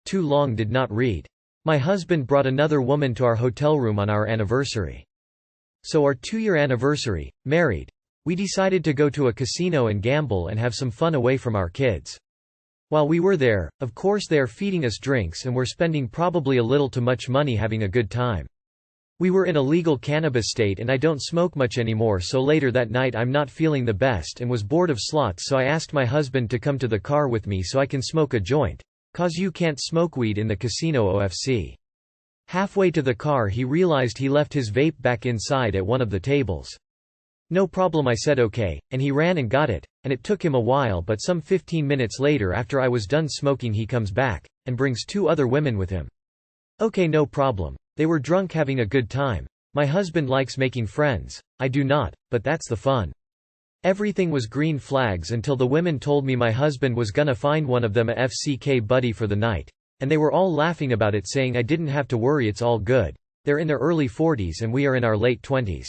Too long did not read. My husband brought another woman to our hotel room on our anniversary. So our 2-year anniversary, married. We decided to go to a casino and gamble and have some fun away from our kids. While we were there, of course they are feeding us drinks and we're spending probably a little too much money having a good time. We were in a legal cannabis state and I don't smoke much anymore, so later that night I'm not feeling the best and was bored of slots, so I asked my husband to come to the car with me so I can smoke a joint, cause you can't smoke weed in the casino OFC. Halfway to the car he realized he left his vape back inside at one of the tables. No problem, I said okay, and he ran and got it, and it took him a while, but some 15 minutes later after I was done smoking he comes back, and brings 2 other women with him. Okay, no problem. They were drunk having a good time. My husband likes making friends. I do not, but that's the fun. Everything was green flags until the women told me my husband was gonna find one of them a FCK buddy for the night. And they were all laughing about it, saying I didn't have to worry, it's all good. They're in their early 40s and we are in our late 20s.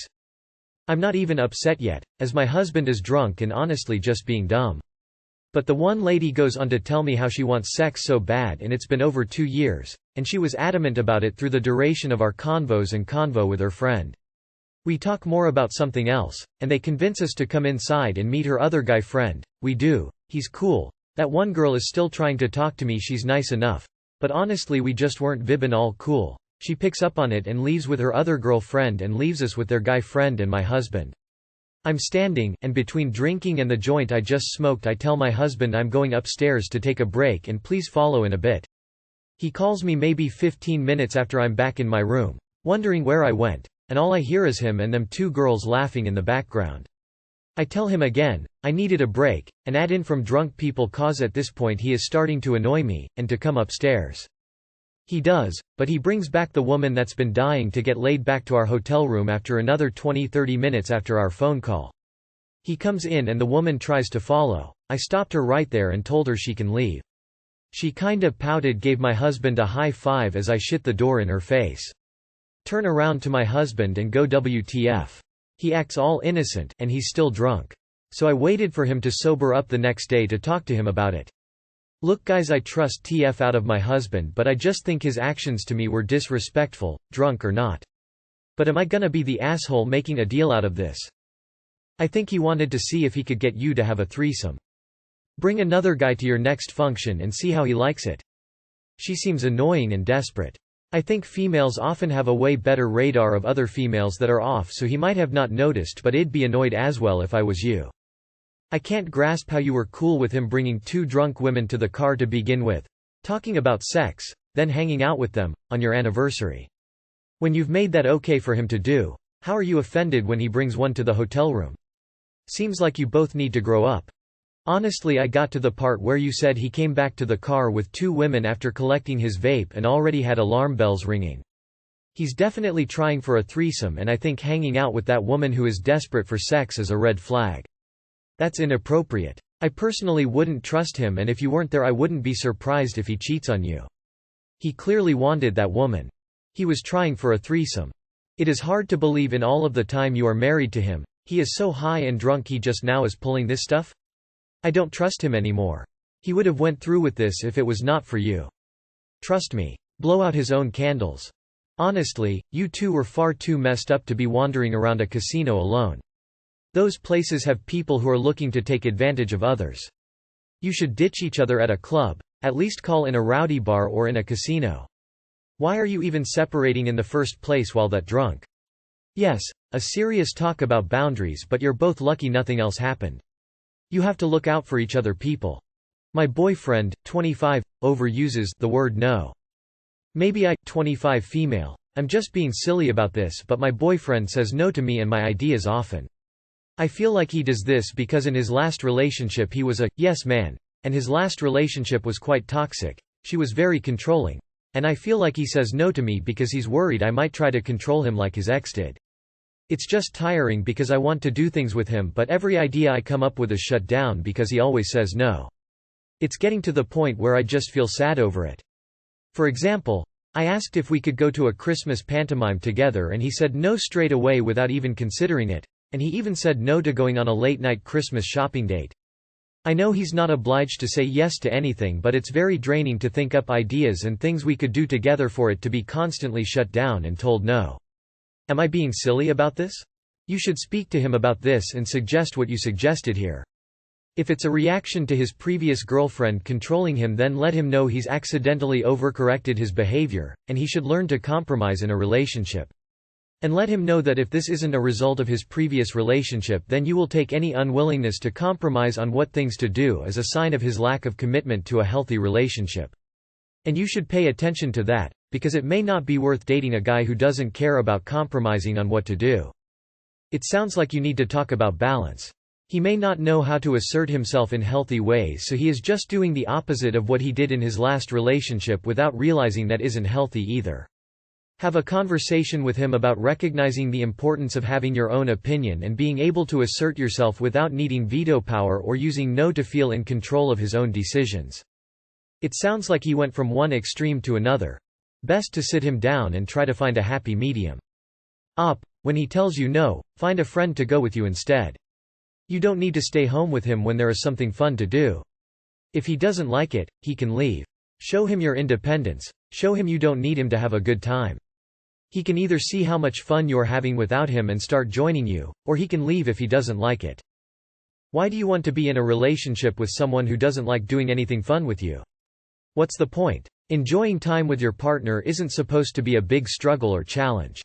I'm not even upset yet, as my husband is drunk and honestly just being dumb. But the one lady goes on to tell me how she wants sex so bad, and it's been over 2 years, and she was adamant about it through the duration of our convos and convo with her friend. We talk more about something else, and they convince us to come inside and meet her other guy friend. We do. He's cool. That one girl is still trying to talk to me, she's nice enough. But honestly we just weren't vibbin' all cool. She picks up on it and leaves with her other girlfriend and leaves us with their guy friend and my husband. I'm standing, and between drinking and the joint I just smoked I tell my husband I'm going upstairs to take a break and please follow in a bit. He calls me maybe 15 minutes after I'm back in my room, wondering where I went, and all I hear is him and them 2 girls laughing in the background. I tell him again, I needed a break, and add in from drunk people cause at this point he is starting to annoy me, and to come upstairs. He does, but he brings back the woman that's been dying to get laid back to our hotel room after another 20–30 minutes after our phone call. He comes in and the woman tries to follow. I stopped her right there and told her she can leave. She kinda pouted, gave my husband a high five as I shit the door in her face. Turn around to my husband and go WTF. He acts all innocent, and he's still drunk. So I waited for him to sober up the next day to talk to him about it. Look guys, I trust TF out of my husband, but I just think his actions to me were disrespectful, drunk or not. But am I gonna be the asshole making a deal out of this? I think he wanted to see if he could get you to have a threesome. Bring another guy to your next function and see how he likes it. She seems annoying and desperate. I think females often have a way better radar of other females that are off, so he might have not noticed, but I'd be annoyed as well if I was you. I can't grasp how you were cool with him bringing 2 drunk women to the car to begin with, talking about sex, then hanging out with them, on your anniversary. When you've made that okay for him to do, how are you offended when he brings one to the hotel room? Seems like you both need to grow up. Honestly, I got to the part where you said he came back to the car with 2 women after collecting his vape and already had alarm bells ringing. He's definitely trying for a threesome, and I think hanging out with that woman who is desperate for sex is a red flag. That's inappropriate. I personally wouldn't trust him, and if you weren't there I wouldn't be surprised if he cheats on you. He clearly wanted that woman. He was trying for a threesome. It is hard to believe in all of the time you are married to him. He is so high and drunk he just now is pulling this stuff? I don't trust him anymore. He would have went through with this if it was not for you. Trust me. Blow out his own candles. Honestly, you two were far too messed up to be wandering around a casino alone. Those places have people who are looking to take advantage of others. You should ditch each other at a club, at least call in a rowdy bar or in a casino. Why are you even separating in the first place while that drunk? Yes, a serious talk about boundaries, but you're both lucky nothing else happened. You have to look out for each other, people. My boyfriend, 25, overuses the word no. Maybe I, 25 female. I'm just being silly about this, but my boyfriend says no to me and my ideas often. I feel like he does this because in his last relationship he was a yes man, and his last relationship was quite toxic. She was very controlling. And I feel like he says no to me because he's worried I might try to control him like his ex did. It's just tiring because I want to do things with him, but every idea I come up with is shut down because he always says no. It's getting to the point where I just feel sad over it. For example, I asked if we could go to a Christmas pantomime together and he said no straight away without even considering it. And he even said no to going on a late-night Christmas shopping date. I know he's not obliged to say yes to anything, but it's very draining to think up ideas and things we could do together for it to be constantly shut down and told no. Am I being silly about this? You should speak to him about this and suggest what you suggested here. If it's a reaction to his previous girlfriend controlling him, then let him know he's accidentally overcorrected his behavior, and he should learn to compromise in a relationship. And let him know that if this isn't a result of his previous relationship, then you will take any unwillingness to compromise on what things to do as a sign of his lack of commitment to a healthy relationship. And you should pay attention to that, because it may not be worth dating a guy who doesn't care about compromising on what to do. It sounds like you need to talk about balance. He may not know how to assert himself in healthy ways, so he is just doing the opposite of what he did in his last relationship without realizing that isn't healthy either. Have a conversation with him about recognizing the importance of having your own opinion and being able to assert yourself without needing veto power or using no to feel in control of his own decisions. It sounds like he went from one extreme to another. Best to sit him down and try to find a happy medium. When he tells you no, find a friend to go with you instead. You don't need to stay home with him when there is something fun to do. If he doesn't like it, he can leave. Show him your independence. Show him you don't need him to have a good time. He can either see how much fun you're having without him and start joining you, or he can leave if he doesn't like it. Why do you want to be in a relationship with someone who doesn't like doing anything fun with you? What's the point? Enjoying time with your partner isn't supposed to be a big struggle or challenge.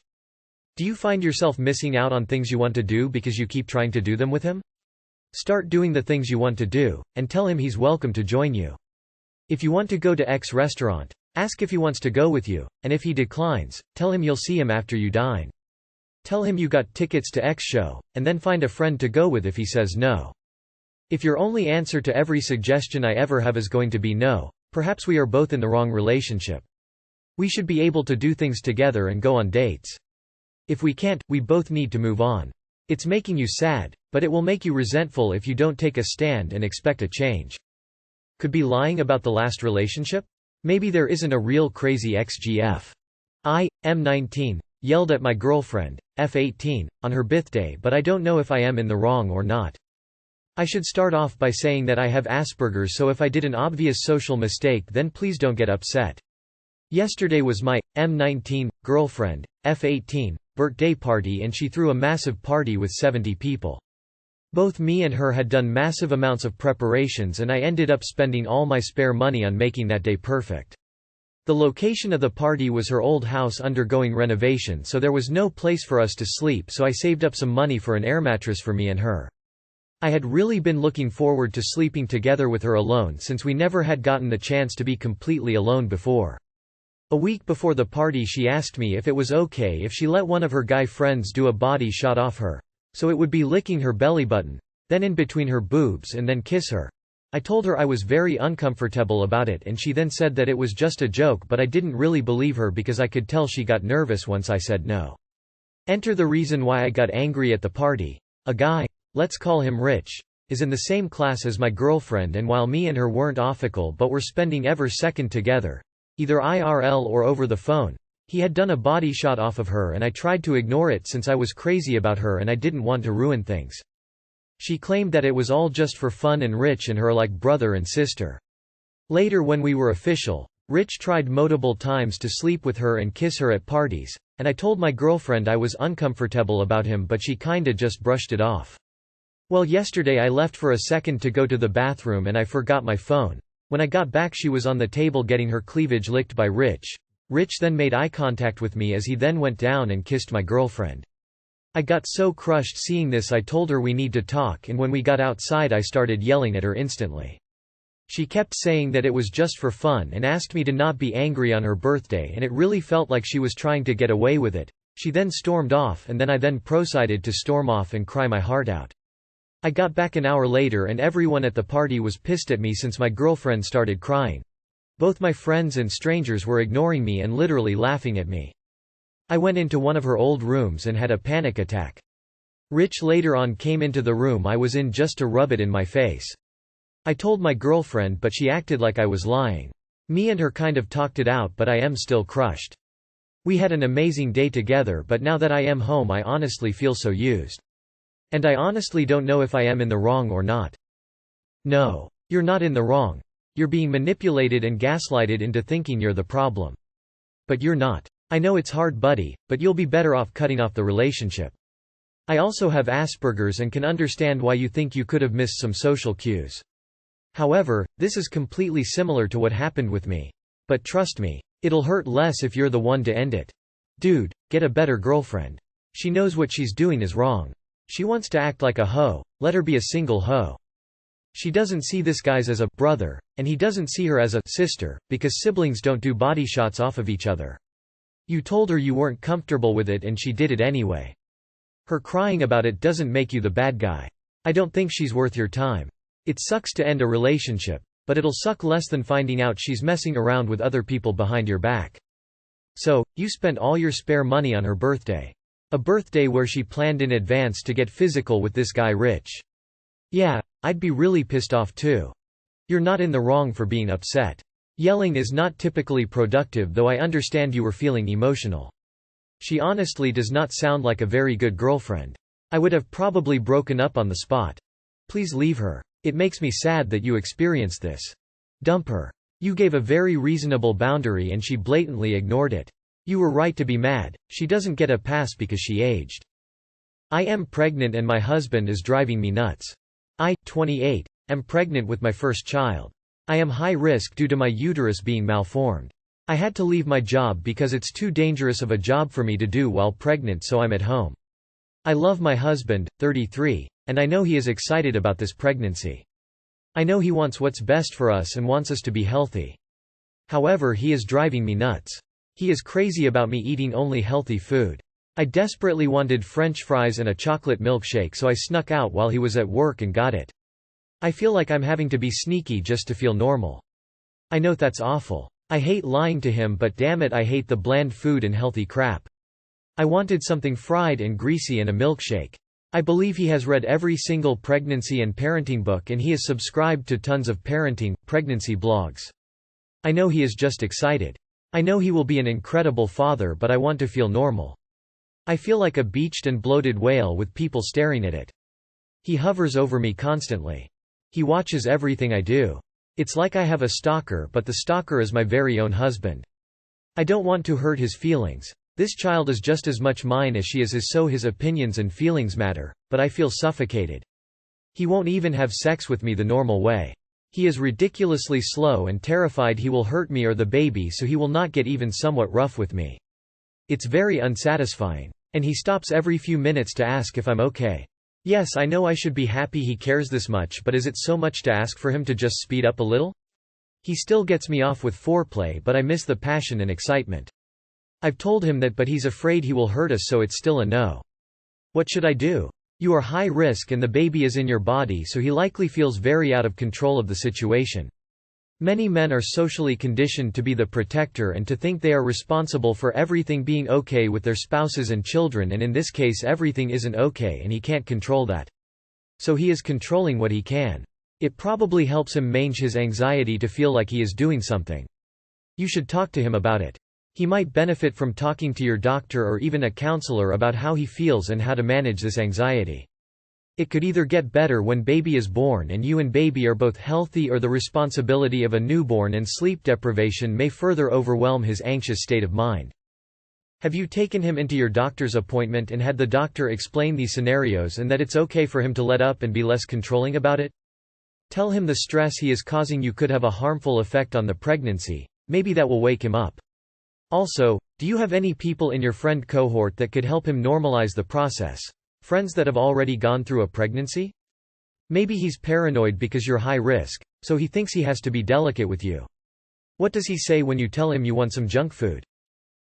Do you find yourself missing out on things you want to do because you keep trying to do them with him? Start doing the things you want to do, and tell him he's welcome to join you. If you want to go to X restaurant, ask if he wants to go with you, and if he declines, tell him you'll see him after you dine. Tell him you got tickets to X show, and then find a friend to go with if he says no. If your only answer to every suggestion I ever have is going to be no, perhaps we are both in the wrong relationship. We should be able to do things together and go on dates. If we can't, we both need to move on. It's making you sad, but it will make you resentful if you don't take a stand and expect a change. Could be lying about the last relationship? Maybe there isn't a real crazy XGF. I, M19, yelled at my girlfriend, F18, on her birthday, but I don't know if I am in the wrong or not. I should start off by saying that I have Asperger's, so if I did an obvious social mistake, then please don't get upset. Yesterday was my, M19, girlfriend, F18, birthday party, and she threw a massive party with 70 people. Both me and her had done massive amounts of preparations, and I ended up spending all my spare money on making that day perfect. The location of the party was her old house undergoing renovation, so there was no place for us to sleep, so I saved up some money for an air mattress for me and her. I had really been looking forward to sleeping together with her alone, since we never had gotten the chance to be completely alone before. A week before the party, she asked me if it was okay if she let one of her guy friends do a body shot off her. So it would be licking her belly button, then in between her boobs, and then kiss her. I told her I was very uncomfortable about it, and she then said that it was just a joke, but I didn't really believe her because I could tell she got nervous once I said no. Enter the reason why I got angry at the party. A guy, let's call him Rich, is in the same class as my girlfriend, and while me and her weren't official but were spending every second together, either IRL or over the phone, he had done a body shot off of her, and I tried to ignore it since I was crazy about her and I didn't want to ruin things. She claimed that it was all just for fun and Rich and her like brother and sister. Later, when we were official, Rich tried multiple times to sleep with her and kiss her at parties, and I told my girlfriend I was uncomfortable about him, but she kinda just brushed it off. Well, yesterday I left for a second to go to the bathroom and I forgot my phone. When I got back, she was on the table getting her cleavage licked by Rich. Rich then made eye contact with me as he then went down and kissed my girlfriend. I got so crushed seeing this, I told her we need to talk, and when we got outside I started yelling at her instantly. She kept saying that it was just for fun and asked me to not be angry on her birthday, and it really felt like she was trying to get away with it. She then stormed off, and then I proceeded to storm off and cry my heart out. I got back an hour later and everyone at the party was pissed at me since my girlfriend started crying. Both my friends and strangers were ignoring me and literally laughing at me. I went into one of her old rooms and had a panic attack. Rich later on came into the room I was in just to rub it in my face. I told my girlfriend, but she acted like I was lying. Me and her kind of talked it out, but I am still crushed. We had an amazing day together, but now that I am home I honestly feel so used. And I honestly don't know if I am in the wrong or not. No. You're not in the wrong. You're being manipulated and gaslighted into thinking you're the problem. But you're not. I know it's hard, buddy, but you'll be better off cutting off the relationship. I also have Asperger's and can understand why you think you could have missed some social cues. However, this is completely similar to what happened with me. But trust me, it'll hurt less if you're the one to end it. Dude, get a better girlfriend. She knows what she's doing is wrong. She wants to act like a hoe, let her be a single hoe. She doesn't see this guy as a brother, and he doesn't see her as a sister, because siblings don't do body shots off of each other. You told her you weren't comfortable with it and she did it anyway. Her crying about it doesn't make you the bad guy. I don't think she's worth your time. It sucks to end a relationship, but it'll suck less than finding out she's messing around with other people behind your back. So, you spent all your spare money on her birthday. A birthday where she planned in advance to get physical with this guy Rich. Yeah, I'd be really pissed off too. You're not in the wrong for being upset. Yelling is not typically productive, though I understand you were feeling emotional. She honestly does not sound like a very good girlfriend. I would have probably broken up on the spot. Please leave her. It makes me sad that you experienced this. Dump her. You gave a very reasonable boundary and she blatantly ignored it. You were right to be mad. She doesn't get a pass because she aged. I am pregnant and my husband is driving me nuts. I, 28, am pregnant with my first child. I am high risk due to my uterus being malformed. I had to leave my job because it's too dangerous of a job for me to do while pregnant, so I'm at home. I love my husband, 33, and I know he is excited about this pregnancy. I know he wants what's best for us and wants us to be healthy. However, he is driving me nuts. He is crazy about me eating only healthy food. I desperately wanted French fries and a chocolate milkshake, so I snuck out while he was at work and got it. I feel like I'm having to be sneaky just to feel normal. I know that's awful. I hate lying to him, but damn it, I hate the bland food and healthy crap. I wanted something fried and greasy and a milkshake. I believe he has read every single pregnancy and parenting book, and he is subscribed to tons of parenting, pregnancy blogs. I know he is just excited. I know he will be an incredible father, but I want to feel normal. I feel like a beached and bloated whale with people staring at it. He hovers over me constantly. He watches everything I do. It's like I have a stalker, but the stalker is my very own husband. I don't want to hurt his feelings. This child is just as much mine as she is his, so his opinions and feelings matter, but I feel suffocated. He won't even have sex with me the normal way. He is ridiculously slow and terrified he will hurt me or the baby, so he will not get even somewhat rough with me. It's very unsatisfying. And he stops every few minutes to ask if I'm okay. Yes, I know I should be happy he cares this much, but is it so much to ask for him to just speed up a little? He still gets me off with foreplay, but I miss the passion and excitement. I've told him that, but he's afraid he will hurt us, so it's still a no. What should I do? You are high risk and the baby is in your body, so he likely feels very out of control of the situation. Many men are socially conditioned to be the protector and to think they are responsible for everything being okay with their spouses and children, and in this case everything isn't okay and he can't control that. So he is controlling what he can. It probably helps him manage his anxiety to feel like he is doing something. You should talk to him about it. He might benefit from talking to your doctor or even a counselor about how he feels and how to manage this anxiety. It could either get better when baby is born and you and baby are both healthy, or the responsibility of a newborn and sleep deprivation may further overwhelm his anxious state of mind. Have you taken him into your doctor's appointment and had the doctor explain these scenarios and that it's okay for him to let up and be less controlling about it? Tell him the stress he is causing you could have a harmful effect on the pregnancy. Maybe that will wake him up. Also, do you have any people in your friend cohort that could help him normalize the process? Friends that have already gone through a pregnancy? Maybe he's paranoid because you're high risk, so he thinks he has to be delicate with you. What does he say when you tell him you want some junk food?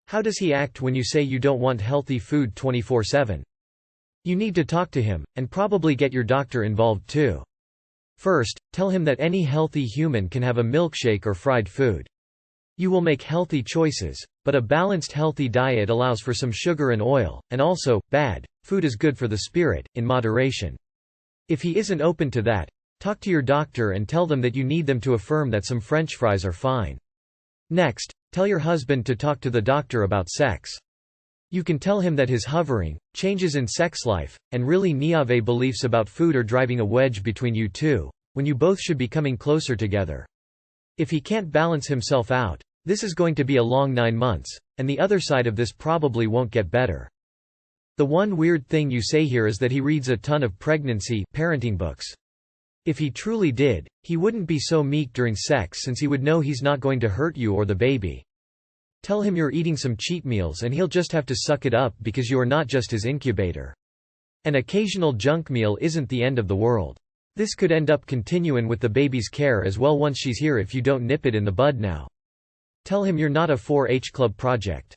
How does he act when you say you don't want healthy food 24/7? You need to talk to him, and probably get your doctor involved too. First, tell him that any healthy human can have a milkshake or fried food. You will make healthy choices, but a balanced healthy diet allows for some sugar and oil, and also, bad food is good for the spirit, in moderation. If he isn't open to that, talk to your doctor and tell them that you need them to affirm that some French fries are fine. Next, tell your husband to talk to the doctor about sex. You can tell him that his hovering, changes in sex life, and really niaive beliefs about food are driving a wedge between you two, when you both should be coming closer together. If he can't balance himself out, this is going to be a long 9 months, and the other side of this probably won't get better. The one weird thing you say here is that he reads a ton of pregnancy, parenting books. If he truly did, he wouldn't be so meek during sex since he would know he's not going to hurt you or the baby. Tell him you're eating some cheat meals and he'll just have to suck it up because you are not just his incubator. An occasional junk meal isn't the end of the world. This could end up continuing with the baby's care as well once she's here if you don't nip it in the bud now. Tell him you're not a 4-H club project.